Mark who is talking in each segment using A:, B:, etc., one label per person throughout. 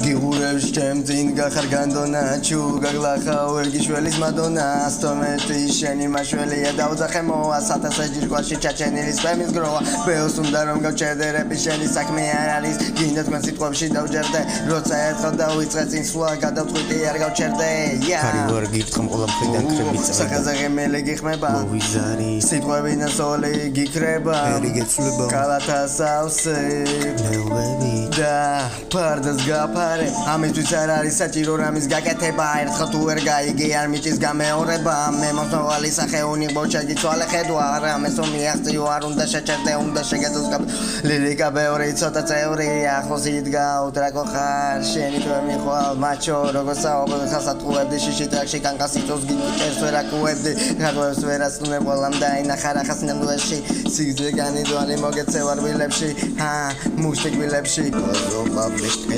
A: გიღურებს ჩემ წინ გახარ განდონა ჩუ გაგლახა ვერ გიშველის მადონა სტომეტი შენი მაშველია დაუძახე მოა სათასე ჯირკვაში ჩაჩენილი სპემის გროვა ბეოს უნდა რომ გავჩერდერები შენი საქმე არ არის გინდა თქვენ სიტყვებში დავჯერდე როცა ერთხელ დავიწყე წინ სვლა გადავწყვიტი არ გავჩერდე
B: ხარი ვარ გიფრთხამ ყველა მხრიდან ქრები წავა
A: სახაზაღე მელე გიხმება
B: მოვიზარი
A: სიტყვები ნასოლი გიქრება
B: ერი გეცვლება
A: კალათა სავსე
B: ნეუბები
A: და ფარდას გაფარე ამისთვის არ არის საჭირო რამის გაკეთება ერთხელ თუ ვერ გაიგე არ მიჭის გამეორება მე მოსავალი სახეუნი ბოჩაგი ცვალე ხედვა რამეს მიაღწიო არ უნდა შეჭერდე უნდა შეგეძლოს ლირიკა ბევრი ცოტა წევრი ახლოს იდგა უტრაკო ხარ შენი თუ მიხვალ მაჩო როგორ საუბრობ ხასატყუებდი შიში ტრაქში კანკასიტოს გიტერს ვერ აკუებდი ხარვებს ვერ ასწუნებ ყველამ დაინახარ ახას ნემდუეში სიგრძე განიდვანი მოგეცევარ ვილებში მუშტი გვილებში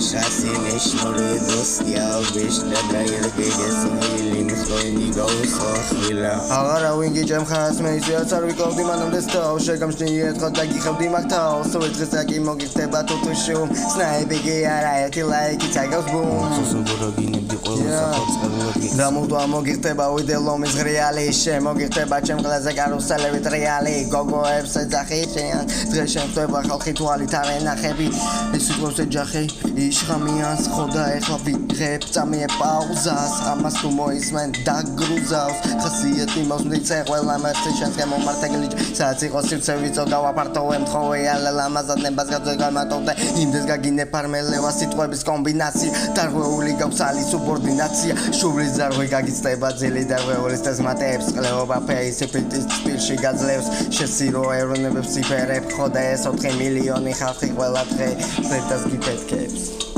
B: Assassine შორედოსია ვიშნა დაირგეგესილი მსხვენი გაუსახილა
A: აღარა ვინგი ჩემხას მე ისეაც არ ვიკავდი მანამდე სტავ შეგამშნი ერთხელ დაგიხევდი მაგთავს ვერთხელ საკი მოგიხდება თუთუშუმ სნაიპიგი არა ერთი ლაიკი წაგავს ბუმ
B: ზოგორაგინები ყველა საფრთხეები
A: დამუდვა მოგიხდება ვიდე ლომის ღრიალი შემოგიხდება ჩემ ყველაზე კარუსელებით რეალი გოგოებს ეძახი შენ დღეს შემწება ხალხი თვალით არ ენახები ის სიტყვებს ეჯახი იშხამიანს ხოდა ეხლა ვიღებ წამიე პაუზას ამას თუ მოისმენ დაგრუზავს ხასიათი მოსმდიცე ყველა მერცი შენს გემომართეგლი სადაც იყოს სივრცე ვიწო გავაფართო ემთხოვე ალალამაზად ნებას გაძე გამატოვდე იმდეს გაგინე ფარმელევა სიტყვების კომბინაცია დარღვეული გავსალი სუბორდინაცია შუბლის ზარღვი გაგიწდება ძილი დარღვეულის თესმატებს ყლეობა ფეისიფიტის სპილში გაძლევს შესირო ეროვნებებს იფერებ ხოდა ეს 4 მილიონი ხალხი ყველა დღე ზედას გიფეთქებს